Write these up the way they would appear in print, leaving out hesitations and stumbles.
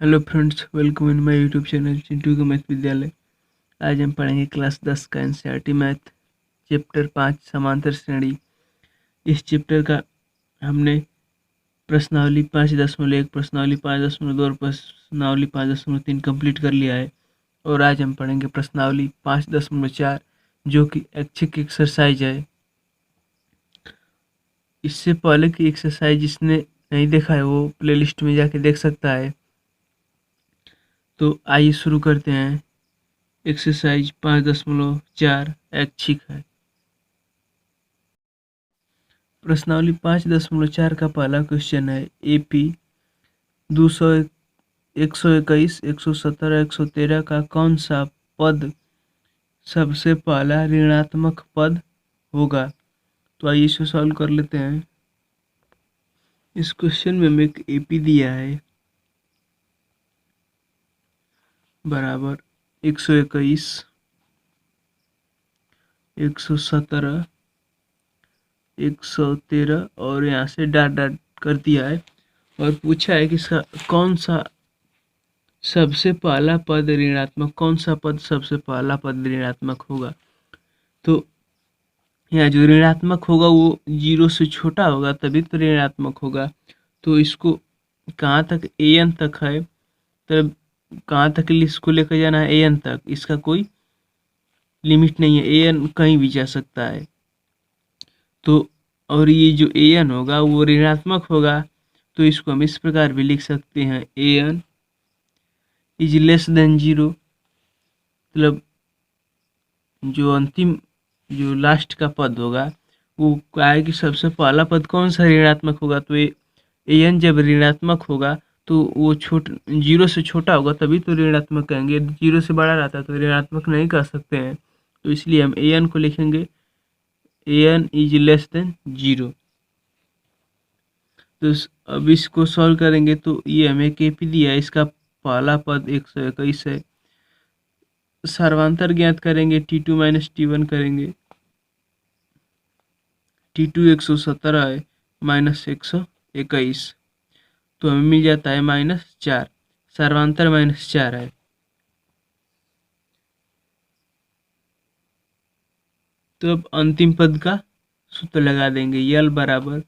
Hello friends, welcome in my YouTube channel Chintu का math विद्यालय। आज हम पढ़ेंगे क्लास 10 का एनसीईआरटी मैथ चैप्टर 5 समांतर श्रेणी। इस चैप्टर का हमने प्रश्नावली 5.1, प्रश्नावली 5.2 और प्रश्नावली 5.3 कंप्लीट कर लिया है। और आज हम पढ़ेंगे प्रश्नावली 5.4 जो कि ऐच्छिक एक्सरसाइज है। इससे पहले की एक्सरसाइज जिसने नहीं देखा है वो प्लेलिस्ट में जाके देख सकता है। तो आइए शुरू करते हैं। एक्सरसाइज 5.4 ऐच्छिक है। प्रश्नावली 5.4 का पहला क्वेश्चन है एपी 200 121 117 113 का कौन सा पद सबसे पहला ऋणात्मक पद होगा। तो आइए इसे सॉल्व कर लेते हैं। इस क्वेश्चन में हमें एक एपी दिया है बराबर 121 117 113 और यहाँ से डाट डाट कर दिया है और पूछा है कि इसका कौन सा सबसे पहला पद ऋणात्मक, कौन सा पद सबसे पहला पद ऋणात्मक होगा। तो यहाँ जो ऋणात्मक होगा वो 0 से छोटा होगा तभी तो ऋणात्मक होगा। तो इसको कहाँ तक an तक है, तब कहाँ तक इसको लेकर जाना है an तक। इसका कोई लिमिट नहीं है, an कहीं भी जा सकता है। तो और ये जो an होगा वो ऋणात्मक होगा, तो इसको हम इस प्रकार भी लिख सकते हैं an इज लेस देन 0। मतलब जो अंतिम जो लास्ट का पद होगा वो क्या है कि सबसे पहला पद कौन सा ऋणात्मक होगा। तो ये an जब ऋणात्मक होगा तो वो 0 से छोटा होगा तभी तो ऋणात्मक कहेंगे। 0 से बड़ा रहता है तो ऋणात्मक नहीं कह सकते हैं। तो इसलिए हम an को लिखेंगे an इज लेस देन 0। तो अब इसको सॉल्व करेंगे तो ये हमें केपी दिया है, इसका पहला पद 121 है। सर्वांतर ज्ञात करेंगे, T2 माइनस T1 करेंगे। T2 117 है माइनस 121, तो हमें मिल जाता है -4। सर्वांतर -4 है। तो अब अंतिम पद का सूत्र लगा देंगे, यल बराबर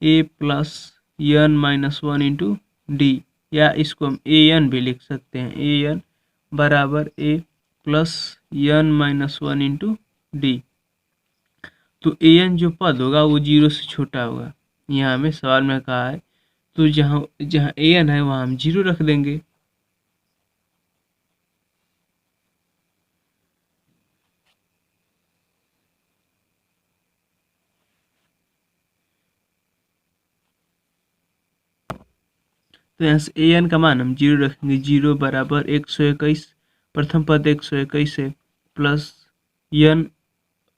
a plus n minus 1 into D, या इसको हम an भी लिख सकते हैं। an बराबर a plus n minus 1 into D. तो an जो पद होगा वो 0 से छोटा होगा, यहाँ हमें सवाल में कहा है। तो जहाँ जहाँ an है वहाँ हम 0 रख देंगे। तो यहाँ से an का मान हम 0 रखेंगे। 0 बराबर 121, प्रथम पद 121 है, प्लस n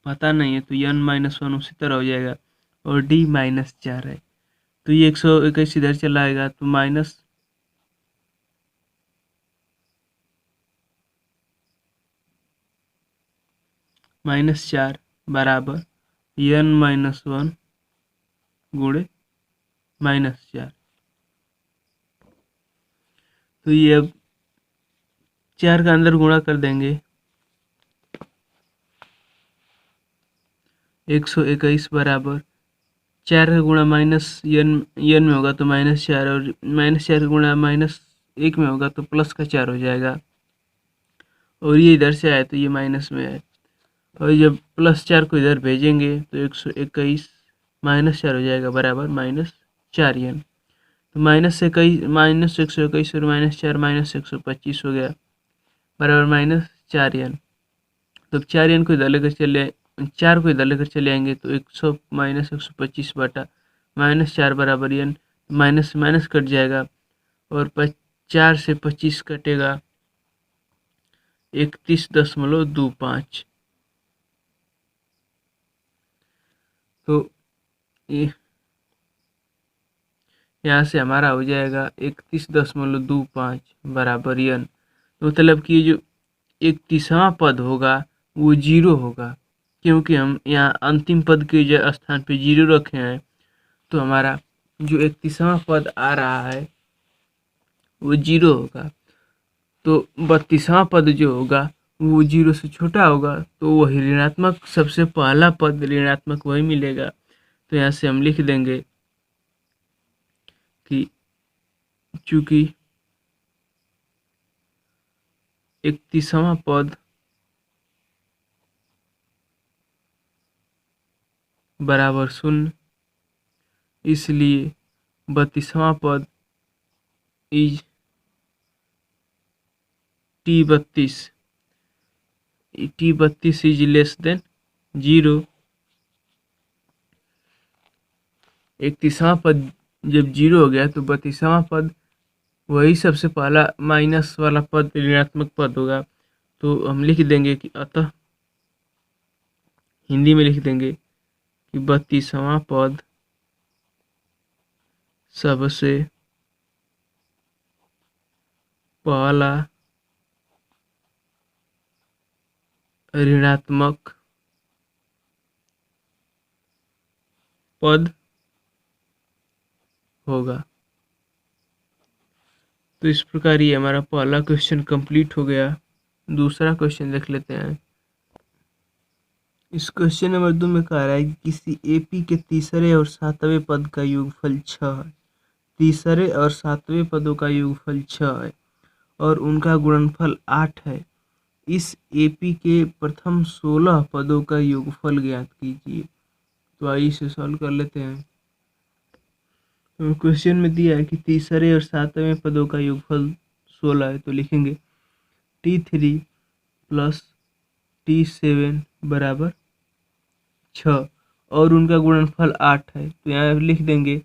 पता नहीं है तो n माइनस 1 उसी तरह हो जाएगा, और d -4 है। तो ये 121 इधर चला आएगा तो -4 बराबर n माइनस 1 गुणे -4। तो ये अब 4 का अंदर गुणा कर देंगे। 121 बराबर 4 का गुणा -n में होगा तो -4, और -4 का गुणा -1 में होगा तो प्लस का 4 हो जाएगा, और ये इधर से आया तो ये माइनस में है। और जब +4 को इधर भेजेंगे तो 121 -4 हो जाएगा बराबर -4n। तो -121 और -4 -125 हो गया बराबर -4n। तो 4n को इधर लेकर चले 4 को इधर लेकर चले आएंगे तो 100 -125 बटा -4 बराबर n। माइनस माइनस कट जाएगा और 4 से 25 कटेगा 31.25। तो यहाँ से हमारा हो जाएगा 31.25 बराबर n। तो मतलब कि ये जो 31वां पद होगा वो 0 होगा, क्योंकि हम यहाँ अंतिम पद के स्थान पे 0 रखे हैं। तो हमारा जो 31वां पद आ रहा है वो 0 होगा। तो 32वां पद जो होगा वो 0 से छोटा होगा, तो वही ऋणात्मक, सबसे पहला पद ऋणात्मक वही मिलेगा। तो यहाँ से हम लिख देंगे कि चूंकि 31वां पद बराबर 0, इसलिए 32वां पद is T32 is less than 0। 31वां पद जब 0 हो गया तो 32वां पद वही सबसे पहला माइनस वाला पद ऋणात्मक पद होगा। तो हम लिख देंगे कि अतः हिंदी में लिख देंगे कि 32वां पद सबसे पहला ऋणात्मक पद होगा। तो इस प्रकार ये हमारा पहला क्वेश्चन कंप्लीट हो गया। दूसरा क्वेश्चन देख लेते हैं। इस क्वेश्चन नंबर 2 में कह रहा है कि किसी एपी के तीसरे और सातवें पद का योगफल 6 है। तीसरे और सातवें पदों का योगफल 6 है और उनका गुणनफल 8 है। इस एपी के प्रथम 16 पदों का योगफल ज्ञात कीजिए। तो आइए इसे सॉल्व कर लेते हैं। तो क्वेश्चन में दिया है कि तीसरे और सातवें पदों का योगफल 16 है, तो लिखेंगे T3 प्लस T7 बराबर 6 और उनका गुणनफल 8 है। तो यहाँ लिख देंगे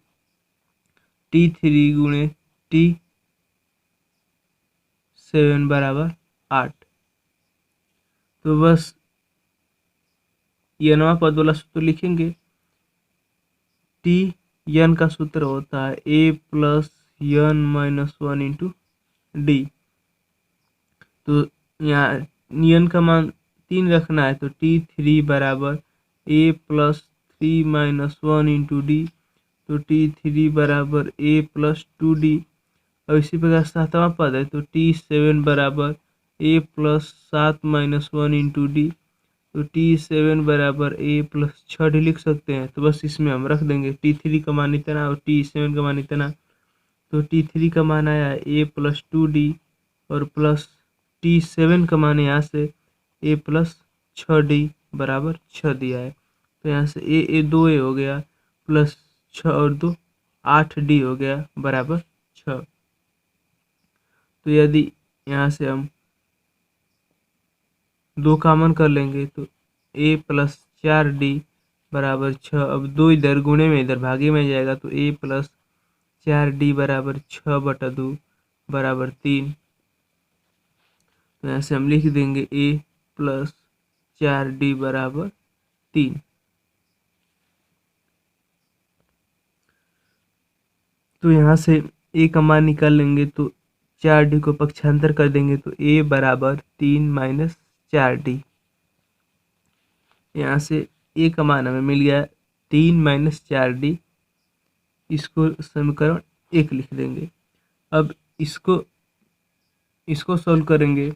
T3 गुणे T7 बराबर 8। तो बस यनवा पद वाला सूत्र लिखेंगे। टी यन का सूत्र होता है a plus N minus 1 into D. तो यहाँ यन का मान 3 रखना है, तो T3 बराबर a plus 3 minus 1 into D. तो T3 बराबर a प्लस 2d। और इसी प्रकार सातवां पद है, तो T7 बराबर a plus 7 minus 1 into D. तो T7 बराबर a प्लस 6d लिख सकते हैं। तो बस इसमें हम रख देंगे T3 का मान इतना और T7 का मान इतना। तो T3 का मान आया है a प्लस 2d और प्लस T7 का मान यहाँ से a प्लस 6d बराबर 6 दिया है। तो यहाँ से a 2a हो गया प्लस 6 और 2 8d हो गया बराबर 6। तो यदि यहाँ से हम 2 कॉमन कर लेंगे तो a प्लस 4d बराबर 6। अब 2 इधर गुणे में इधर भागे में जाएगा, तो a प्लस 4d बराबर 6/2 बराबर 3। तो यहाँ से हम लिख देंगे a प्लस 4d बराबर 3। तो यहाँ से a का मान निकाल लेंगे, तो 4d को पक्षांतर कर देंगे तो a बराबर 3 माइनस 4d। यहाँ से a का मान हमें मिल गया 3 माइनस 4d। इसको समीकरण 1 लिख देंगे। अब इसको सॉल्व करेंगे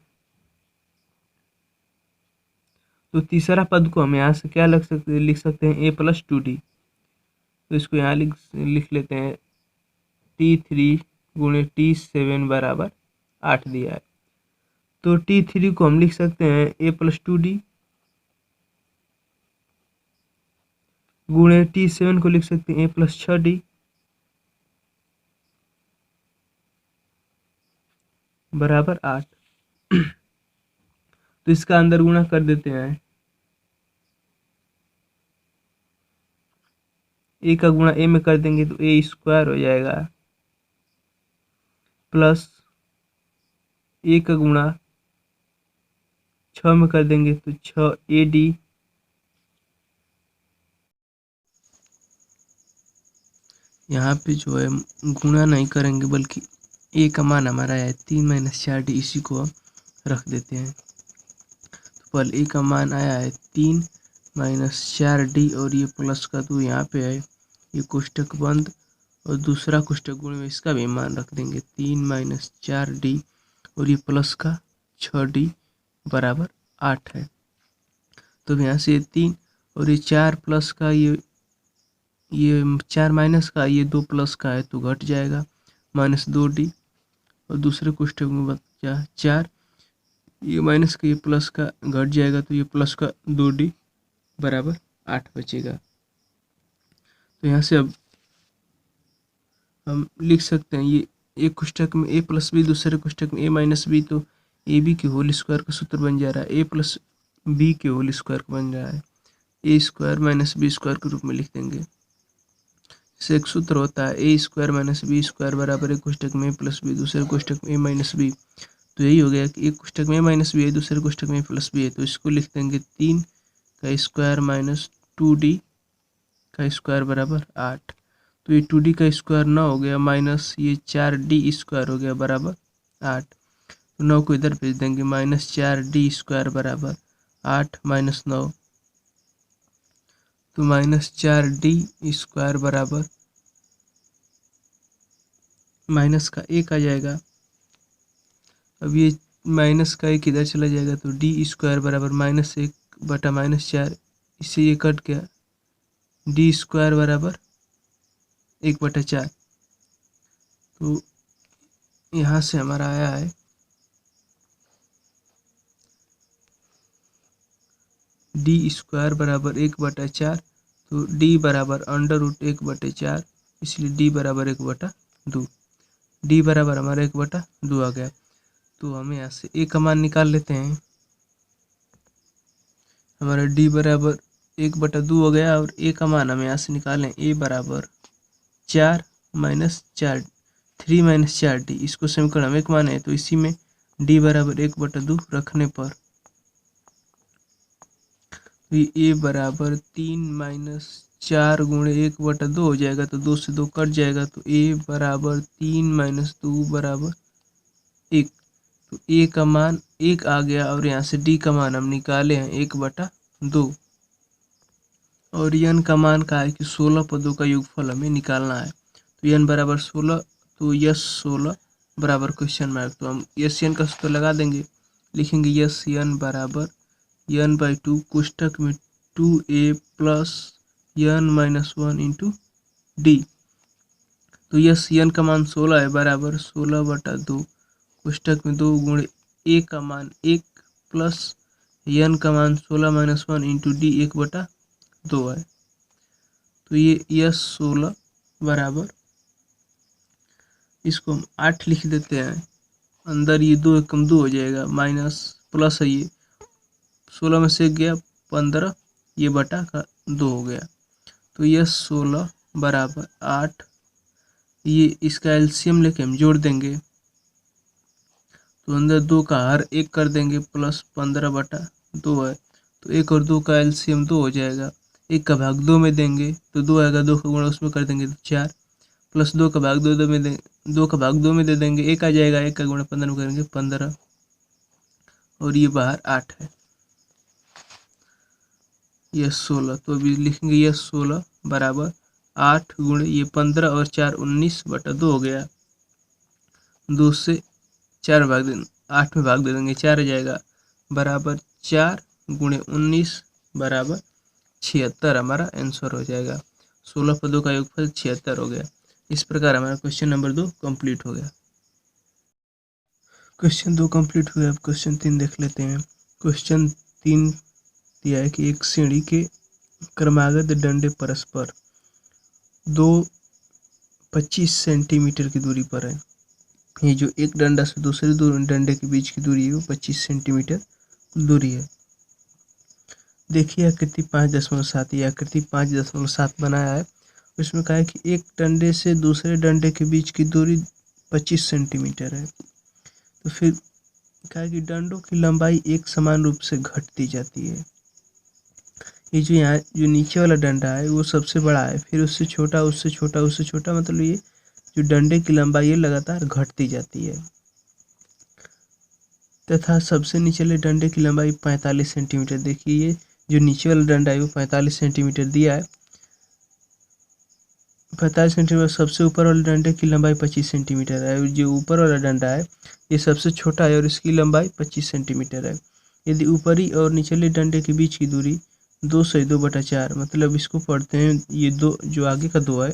तो तीसरा पद को हम यहाँ से क्या लिख सकते हैं a प्लस 2d। तो इसको यहाँ लिख लेते हैं T3 गुणे T7 बराबर 8 दिया है। तो T3 को हम लिख सकते हैं a प्लस 2d गुणे T7 को लिख सकते हैं a प्लस 6d बराबर 8। तो इसका अंदर गुणा कर देते हैं। a का गुणा a में कर देंगे तो a स्क्वायर हो जाएगा प्लस a का गुणा 6 में कर देंगे तो 6ad। यहाँ पे जो है गुणा नहीं करेंगे बल्कि a का मान हमारा है 3 माइनस 4d, इसी को हम रख देते हैं। तो पहले a का मान आया है 3 माइनस 4d और ये प्लस का तो यहाँ पे है, ये कोष्टक बंद और दूसरा कोष्ठक गुण में इसका भी मान रख देंगे 3 माइनस 4d और ये प्लस का 6d बराबर 8 है। तो यहाँ से 3 और ये 4 प्लस का ये 4 माइनस का ये 2 प्लस का है तो घट जाएगा माइनस 2d और दूसरे कोष्ठक में बचा 4, ये माइनस का ये प्लस का घट जाएगा तो ये प्लस का 2d बराबर 8 बचेगा। तो यहाँ से अब हम लिख सकते हैं ये एक कोष्ठक में a प्लस बी, दूसरे कोष्ठक में a माइनस बी, तो ए बी के होल स्क्वायर का सूत्र बन जा रहा है a प्लस बी के होल स्क्वायर का बन रहा है a square minus B square के रूप में लिख देंगे। इससे एक सूत्र होता है a square minus B square बराबर एक कोष्ठक में a प्लस बी, दूसरे कोष्ठक में a माइनस बी। तो यही हो गया कि एक कोष्ठक में a माइनस बी है, दूसरे कोष्ठक में a प्लस बी है, तो इसको लिख देंगे 3 का स्क्वायर माइनस 2d का स्क्वायर बराबर 8। तो ये 2d का स्क्वायर 9 हो गया माइनस ये 4d स्क्वायर हो गया बराबर 8। तो 9 को इधर भेज देंगे माइनस 4d स्क्वायर बराबर 8 माइनस 9, तो माइनस 4d स्क्वायर बराबर माइनस का 1 आ जाएगा। अब ये माइनस का 1 इधर चला जाएगा तो d स्क्वायर बराबर माइनस 1 बटा माइनस 4, इससे ये कट गया d स्क्वायर बराबर 1/4। तो यहाँ से हमारा आया है d स्क्वायर बराबर 1/4, तो d बराबर अंडर रूट 1/4, इसलिए d बराबर 1/2, d बराबर हमारा 1/2 आ गया। तो हमें यहाँ से a का मान निकाल लेते हैं। हमारा d बराबर 1/2 हो गया और a का मान हमें यहाँ से निकालें a बराबर 4 माइनस 4 3 माइनस 4d, इसको समीकरण हमें एक माने तो इसी में d बराबर 1/2 रखने पर तो ये a बराबर 3 माइनस 4 गुणे 1/2 हो जाएगा, तो 2 से 2 कट जाएगा, तो a बराबर 3 माइनस 2 बराबर 1। तो a का मान 1 आ गया और यहाँ से d का मान हम निकाले हैं 1/2 और n का मान का है कि 16 पदों का योगफल हमें निकालना है। तो n बराबर 16, तो यस 16 बराबर क्वेश्चन मार्क, तो हम यस n का सूत्र लगा देंगे, लिखेंगे यस n बराबर n/2 कोष्ठक में 2a plus n minus 1 into D. तो यस n का मान 16 है बराबर 16/2 कोष्ठक में 2 गुणे a का मान 1 प्लस n का मान 16 माइनस 1 इंटू डी 1/2 है। तो ये यस 16 बराबर, इसको हम 8 लिख देते हैं, अंदर ये 2 एकम 2 हो जाएगा, माइनस प्लस है ये 16 में से गया 15, ये बटा का 2 हो गया। तो यस 16 बराबर 8, ये इसका एलसीएम लेके हम जोड़ देंगे, तो अंदर 2 का हर 1 कर देंगे प्लस 15/2 है, तो 1 और 2 का एलसीएम 2 हो जाएगा, 1 का भाग 2 में देंगे तो 2 आएगा, 2 का गुणा उसमें कर देंगे तो 4, प्लस 2 का भाग 2 में देंगे, 2 का भाग 2 में दे देंगे, 1 आ जाएगा, 1 का गुणा 15 में करेंगे 15 और ये बाहर 8 है, यस 16। तो अभी लिखेंगे यस 16 बराबर 8 गुणे ये 15 और 4 19/2 हो गया, 2 से 4 भाग दें 8 में भाग दे देंगे 4 आ जाएगा, बराबर 4 गुणे 19 बराबर 76 हमारा आंसर हो जाएगा। 16 पदों का योगफल 76 हो गया। इस प्रकार हमारा क्वेश्चन नंबर 2 कंप्लीट हो गया। क्वेश्चन 2 कंप्लीट हुआ। अब क्वेश्चन 3 देख लेते हैं। क्वेश्चन 3 दिया है कि एक सीढ़ी के क्रमागत डंडे परस्पर 25 सेंटीमीटर की दूरी पर है। ये जो एक डंडा से दूसरे डंडे के बीच की दूरी है वो 25 सेंटीमीटर दूरी है। देखिए आकृति 5.7, ये आकृति 5.7 बनाया है। उसमें कहा है कि एक डंडे से दूसरे डंडे के बीच की दूरी 25 सेंटीमीटर है। तो फिर कहा कि डंडों की लंबाई एक समान रूप से घटती जाती है। ये जो यहाँ जो नीचे वाला डंडा है वो सबसे बड़ा है, फिर उससे छोटा, उससे छोटा, उससे छोटा, मतलब ये जो डंडे की लंबाई है लगातार घटती जाती है। तथा सबसे निचले डंडे की लंबाई 45 सेंटीमीटर। देखिए ये जो नीचे वाला डंडा है वो 45 सेंटीमीटर दिया है। 45 सेंटीमीटर। सबसे ऊपर वाले डंडे की लंबाई 25 सेंटीमीटर है। जो ऊपर वाला डंडा है ये सबसे छोटा है और इसकी लंबाई 25 सेंटीमीटर है। यदि ऊपरी और निचले डंडे के बीच की दूरी 2 से 2/4, मतलब इसको पढ़ते हैं, ये दो जो आगे का 2 है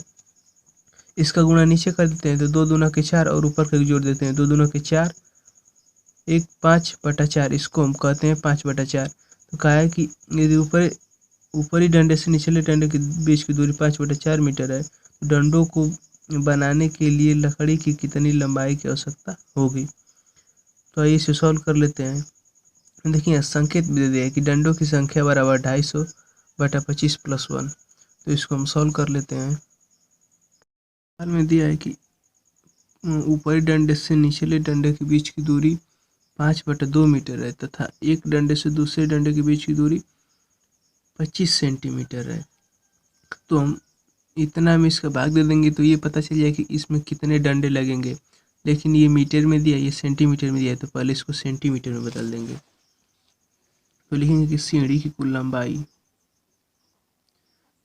इसका गुणा नीचे कर देते हैं तो 2 दूना के 4 और ऊपर का जोड़ देते हैं 2 दूना के 4, एक 5/4, इसको हम कहते हैं 5/4। तो कहा है कि यदि ऊपरी डंडे से निचले डंडे के बीच की दूरी 5/4 मीटर है तो डंडों को बनाने के लिए लकड़ी की कितनी लंबाई की आवश्यकता होगी। तो आइए इसे सॉल्व कर लेते हैं। देखिए यहाँ संकेत भी दे दिया है कि डंडों की संख्या बराबर 250/25 + 1। तो इसको हम सॉल्व कर लेते हैं। हाल में दिया है कि ऊपरी डंडे से निचले डंडे के बीच की दूरी 5/2 मीटर है तथा एक डंडे से दूसरे डंडे के बीच की दूरी 25 सेंटीमीटर है। तो हम इतना में इसका भाग दे देंगे तो ये पता चल जाए कि इसमें कितने डंडे लगेंगे। लेकिन ये मीटर में दिया, ये सेंटीमीटर में दिया है, तो पहले इसको सेंटीमीटर में बदल देंगे। तो लिखेंगे कि सीढ़ी की कुल लंबाई,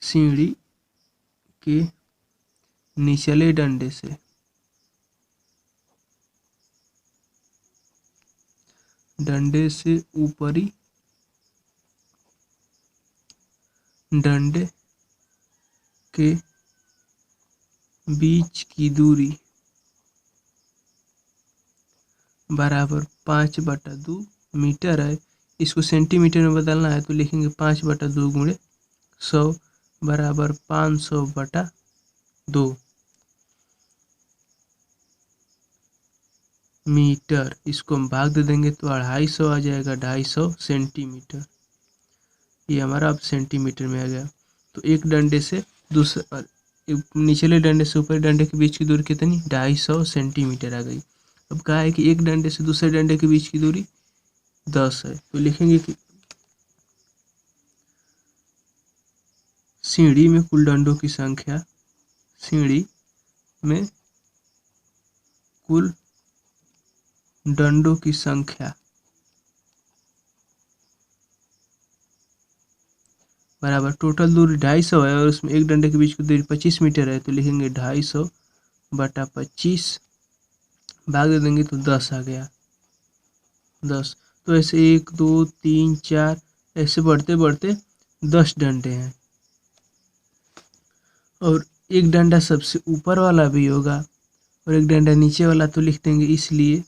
सीढ़ी के निचले डंडे से ऊपरी डंडे के बीच की दूरी बराबर 5/2 मीटर है। इसको सेंटीमीटर में बदलना है तो लिखेंगे 5/2 × 100 बराबर 500/2 मीटर। इसको हम भाग दे देंगे तो 250 आ जाएगा, 250 सेंटीमीटर। ये हमारा अब सेंटीमीटर में आ गया। तो एक डंडे से दूसरे निचले डंडे से ऊपरी डंडे के बीच की दूरी कितनी, 250 सेंटीमीटर आ गई। अब कहा है कि एक डंडे से दूसरे डंडे के बीच की दूरी 10 है तो लिखेंगे कि सीढ़ी में कुल डंडों की संख्या, सीढ़ी में कुल डंडों की संख्या बराबर टोटल दूरी 250 है और उसमें एक डंडे के बीच की दूरी 25 मीटर है तो लिखेंगे 250/25, भाग दे देंगे तो 10 आ गया, 10। तो ऐसे 1 2 3 4 ऐसे बढ़ते बढ़ते 10 डंडे हैं और एक डंडा सबसे ऊपर वाला भी होगा और एक डंडा नीचे वाला, तो लिख देंगे इसलिए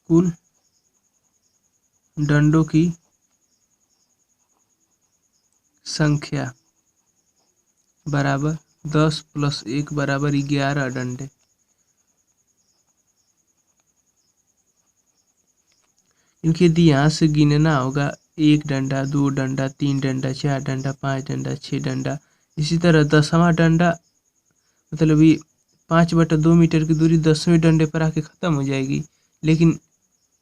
कुल डंडों की संख्या बराबर 10 + 1 बराबर 11 डंडे। क्योंकि यदि यहाँ से गिनना होगा 1 डंडा 2 डंडा 3 डंडा 4 डंडा 5 डंडा 6 डंडा, इसी तरह 10वां डंडा, मतलब ये 5/2 मीटर की दूरी 10वें डंडे पर आके ख़त्म हो जाएगी। लेकिन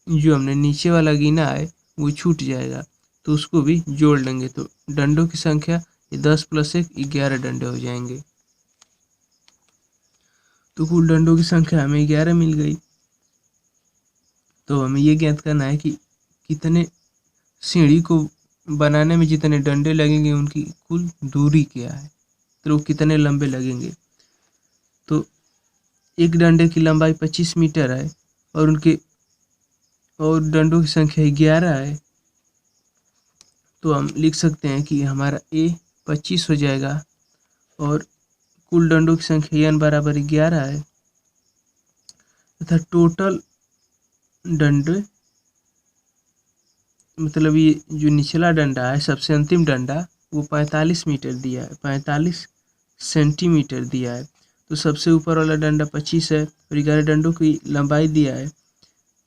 जो हमने नीचे वाला गिना है वो छूट जाएगा तो उसको भी जोड़ लेंगे तो डंडों की संख्या 10 + 1 11 डंडे हो जाएंगे। तो कुल डंडों की संख्या हमें 11 मिल गई। तो हमें ये ज्ञात करना है कि कितने सीढ़ी को बनाने में जितने डंडे लगेंगे उनकी कुल दूरी क्या है, तो वो कितने लंबे लगेंगे। तो एक डंडे की लंबाई 25 मीटर है और डंडों की संख्या 11 है तो हम लिख सकते हैं कि हमारा ए 25 हो जाएगा और कुल डंडों की संख्या n बराबर 11 है तथा टोटल डंडे, मतलब ये जो निचला डंडा है सबसे अंतिम डंडा वो 45 मीटर दिया है, 45 सेंटीमीटर दिया है। तो सबसे ऊपर वाला डंडा 25 है और 11 डंडों की लंबाई दिया है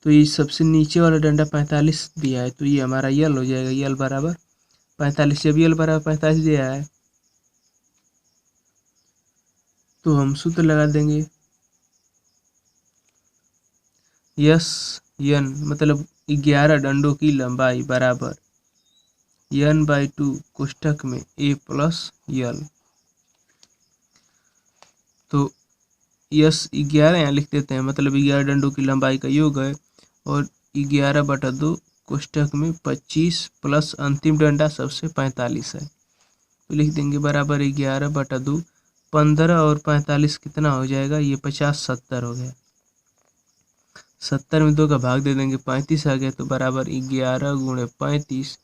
तो ये सबसे नीचे वाला डंडा 45 दिया है तो ये हमारा यल हो जाएगा, यल बराबर 45। जब यल बराबर 45 दिया है तो हम सूत्र लगा देंगे यस यन, मतलब 11 डंडों की लंबाई बराबर n/2 कोष्ठक में a + यल। तो यस 11 यहाँ लिख देते हैं, मतलब 11 डंडों की लंबाई का योग है और 11/2 कोष्ठक में 25 प्लस अंतिम डंडा सबसे 45 है तो लिख देंगे बराबर 11/2। 15 और 45 कितना हो जाएगा, ये 50 70 हो गया। 70 में 2 का भाग दे देंगे, 35 आ गया, तो बराबर 11 गुणे 35।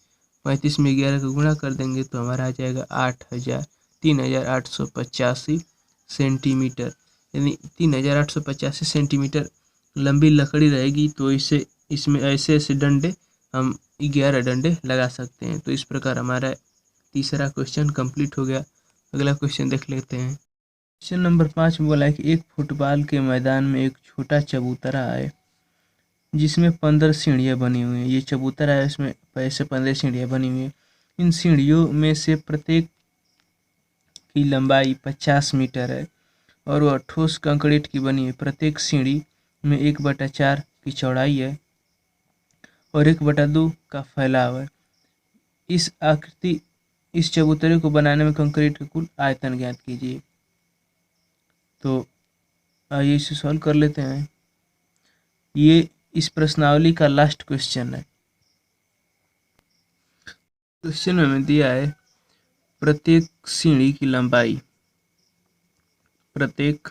35 में 11 का गुणा कर देंगे तो हमारा आ जाएगा 3885 सेंटीमीटर। यानी 3885 सेंटीमीटर लंबी लकड़ी रहेगी। तो इसमें ऐसे ऐसे डंडे हम 11 डंडे लगा सकते हैं। तो इस प्रकार हमारा तीसरा क्वेश्चन कंप्लीट हो गया। अगला क्वेश्चन देख लेते हैं। क्वेश्चन नंबर 5 में बोला है कि एक फुटबॉल के मैदान में एक छोटा चबूतरा है जिसमें 15 सीढ़ियाँ बनी हुई हैं। ये चबूतरा है, इसमें ऐसे 15 सीढ़ियाँ बनी हुई हैं। इन सीढ़ियों में से प्रत्येक की लंबाई 50 मीटर है और वह ठोस कंक्रीट की बनी है। प्रत्येक सीढ़ी में 1/4 की चौड़ाई है और 1/2 का फैलाव है। इस चबूतरे को बनाने में कंक्रीट का कुल आयतन ज्ञात कीजिए। तो आइए इसे सॉल्व कर लेते हैं। ये इस प्रश्नावली का लास्ट क्वेश्चन है। क्वेश्चन में हमें दिया है प्रत्येक सीढ़ी की लंबाई, प्रत्येक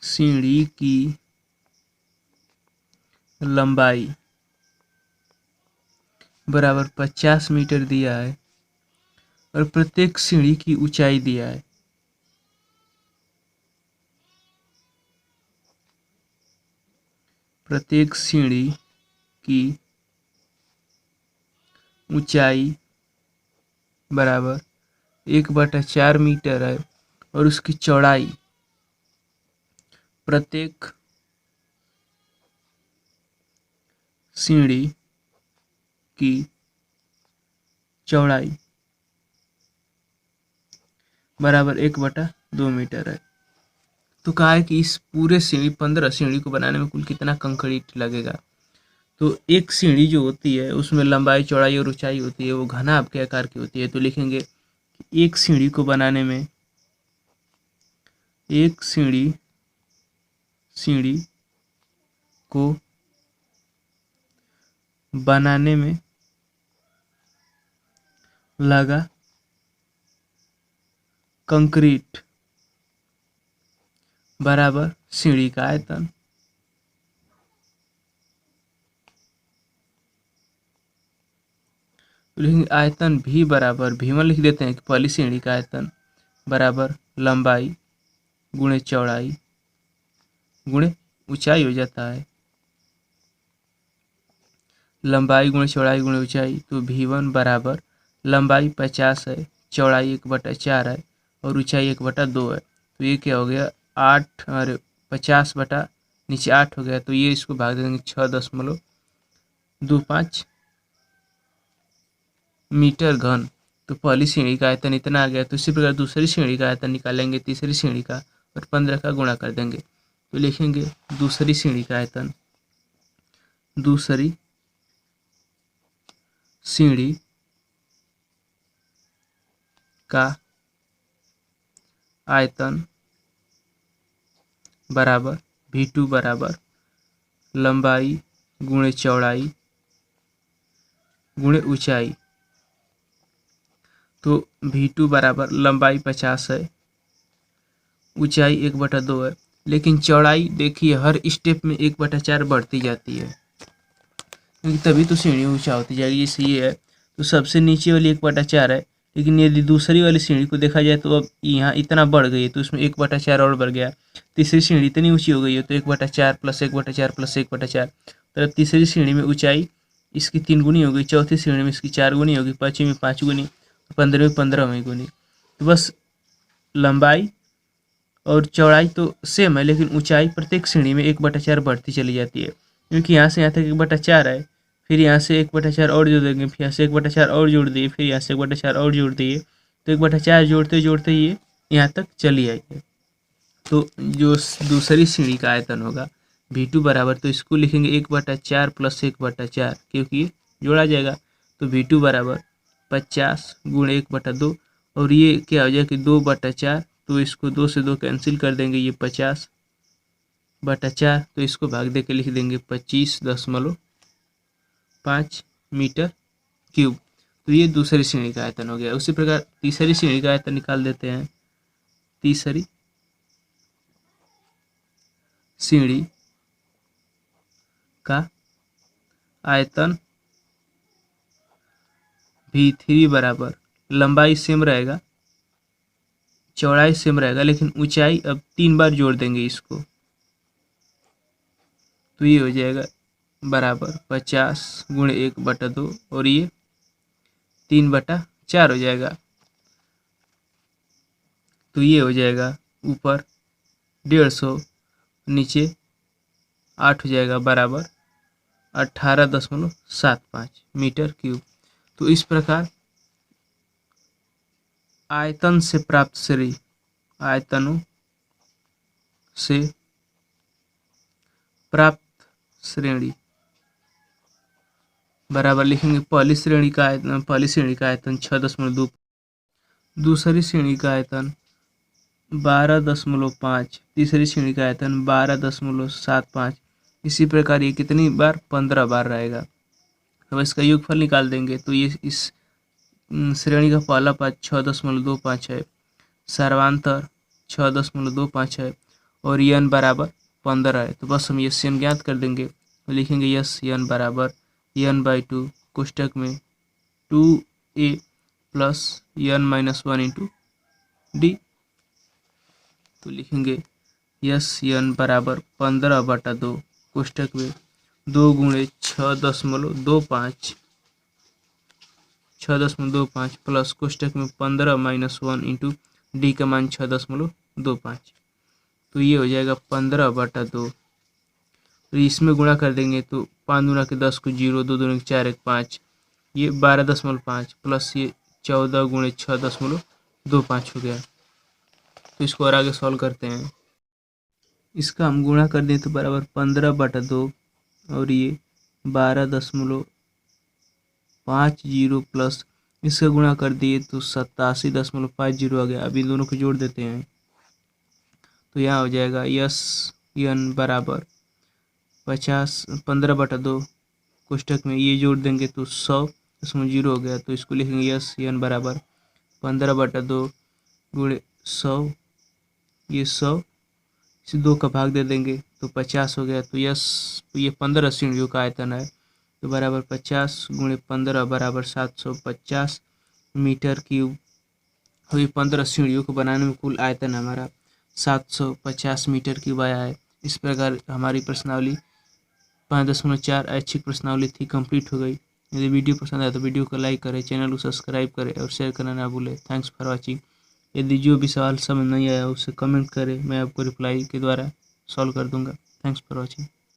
सीढ़ी की लंबाई बराबर 50 मीटर दिया है और प्रत्येक सीढ़ी की ऊंचाई दिया है। प्रत्येक सीढ़ी की ऊंचाई बराबर 1/4 मीटर है और उसकी चौड़ाई, प्रत्येक सीढ़ी की चौड़ाई बराबर 1/2 मीटर है। तो कहा है कि इस पूरे सीढ़ी 15 सीढ़ी को बनाने में कुल कितना कंक्रीट लगेगा। तो एक सीढ़ी जो होती है उसमें लंबाई चौड़ाई और ऊंचाई होती है, वो घनाभ के आकार की होती है। तो लिखेंगे एक सीढ़ी को बनाने में, एक सीढ़ी को बनाने में लगा कंक्रीट बराबर सीढ़ी का आयतन। लिखेंगे आयतन भी बराबर V1 लिख देते हैं कि पहली सीढ़ी का आयतन बराबर लंबाई गुणे चौड़ाई गुणे ऊंचाई हो जाता है। लंबाई गुणे चौड़ाई गुणे ऊंचाई, तो V1 बराबर लंबाई 50 है, चौड़ाई 1/4 है और ऊंचाई 1/2 है। तो ये क्या हो गया 8 और 50 बटा नीचे 8 हो गया। तो ये इसको भाग देंगे 6.25 मीटर घन। तो पहली सीढ़ी का आयतन इतना आ गया। तो इसी प्रकार दूसरी सीढ़ी का आयतन निकालेंगे, तीसरी सीढ़ी का, और 15 का गुणा कर देंगे। तो लिखेंगे दूसरी सीढ़ी का आयतन, दूसरी सीढ़ी का आयतन बराबर V2 बराबर लंबाई गुणे चौड़ाई गुणे ऊंचाई। तो V2 बराबर लंबाई 50 है, ऊंचाई 1/2 है, लेकिन चौड़ाई देखिए हर स्टेप में 1/4 बढ़ती जाती है, क्योंकि तभी तो सीढ़ी ऊंचा होती जाएगी। जैसे ये है तो सबसे नीचे वाली 1/4 है, लेकिन यदि दूसरी वाली सीढ़ी को देखा जाए तो अब यहाँ इतना बढ़ गई है, तो इसमें 1/4 और बढ़ गया। तीसरी सीढ़ी इतनी ऊंची हो गई है तो 1/4 प्लस 1/4 प्लस 1/4, तो अब तीसरी सीढ़ी में ऊंचाई इसकी 3 गुनी हो गई, चौथी सीढ़ी में इसकी 4 गुनी होगी, पाँचवीं में 5 गुनी, 15वीं में 15वीं गुनी। तो बस लंबाई और चौड़ाई तो सेम है, लेकिन ऊंचाई प्रत्येक श्रेणी में 1/4 बढ़ती चली जाती है, क्योंकि यहाँ से यहाँ तक 1/4 है, फिर यहाँ से 1/4 और जोड़ देंगे, फिर यहाँ से 1/4 और जोड़ दिए, फिर यहाँ से 1/4 और जोड़ दिए, तो 1/4 जोड़ते जोड़ते ये यहाँ तक चली आई है। तो जो दूसरी सीढ़ी का आयतन होगा V2 बराबर, तो इसको लिखेंगे 1/4 प्लस 1/4, क्योंकि ये जोड़ा जाएगा। तो V2 बराबर 50 गुणे 1/2, और ये क्या हो जाएगा कि 2/4, तो इसको 2 से 2 कैंसिल कर देंगे, ये 50/4, तो इसको भाग दे के लिख देंगे 25.5 मीटर क्यूब। तो ये दूसरी श्रेणी का आयतन हो गया। उसी प्रकार तीसरी श्रेणी का आयतन निकाल देते हैं। तीसरी श्रेणी का आयतन V3 बराबर, लंबाई सेम रहेगा, चौड़ाई सेम रहेगा, लेकिन ऊंचाई अब 3 बार जोड़ देंगे इसको, तो ये हो जाएगा बराबर 50 गुणे 1/2 और ये 3/4 हो जाएगा। तो ये हो जाएगा ऊपर 150, नीचे 8 हो जाएगा बराबर 18.75 मीटर क्यूब। तो इस प्रकार आयतन से प्राप्त श्रेणी, आयतनों से प्राप्त श्रेणी बराबर लिखेंगे पहली श्रेणी का आयतन 6.2, दूसरी श्रेणी का आयतन 12.5, तीसरी श्रेणी का आयतन 12.75। इसी प्रकार ये कितनी बार, 15 बार रहेगा। अब इसका योगफल निकाल देंगे तो ये इस श्रेणी का पहला पद 6.25 है, सर्वांतर 6.25 है और यन बराबर 15 है। तो बस हम यस यन ज्ञात कर देंगे, तो लिखेंगे यस यन बराबर n/2 कोष्टक में 2a plus n-1 into D. तो लिखेंगे यस यन बराबर 15/2 कोष्टक में 2 गुणे 6.25 प्लस कोष्टक में 15-1 इंटू डी का मान 6.25। तो ये हो जाएगा 15/2। तो इसमें गुणा कर देंगे तो 5 गुणा के 10 को 0, 2 दूनी 4, 1 5, ये 12.5 प्लस ये 14 गुणे 6.25 हो गया। तो इसको और आगे सॉल्व करते हैं। इसका हम गुणा कर दें तो बराबर 15/2 और ये 12.50 प्लस इसका गुणा कर दिए तो 87.50 आ गया। अब इन दोनों को जोड़ देते हैं तो यहाँ हो जाएगा यस यन बराबर 15/2 कोष्टक में ये जोड़ देंगे तो 100.0 हो गया। तो इसको लिखेंगे यस यन बराबर 15/2 गुणे 100, ये 100 इसे 2 का भाग दे देंगे तो 50 हो गया। तो यस ये 15 श्रेणियों का आयतन है, तो बराबर 50 गुणे 15 बराबर 750 मीटर क्यूब। और ये 15 श्रेणियों को बनाने में कुल आयतन हमारा 750 मीटर क्यूब आया है। इस प्रकार हमारी प्रश्नावली 5.4 ऐच्छिक प्रश्नावली थी, कंप्लीट हो गई। यदि वीडियो पसंद आए तो वीडियो को लाइक करें, चैनल को सब्सक्राइब करें और शेयर करना ना भूलें। Thanks for watching. यदि जो भी सवाल समझ नहीं आया उसे कमेंट करें, मैं आपको रिप्लाई के द्वारा सॉल्व कर दूंगा। Thanks for watching.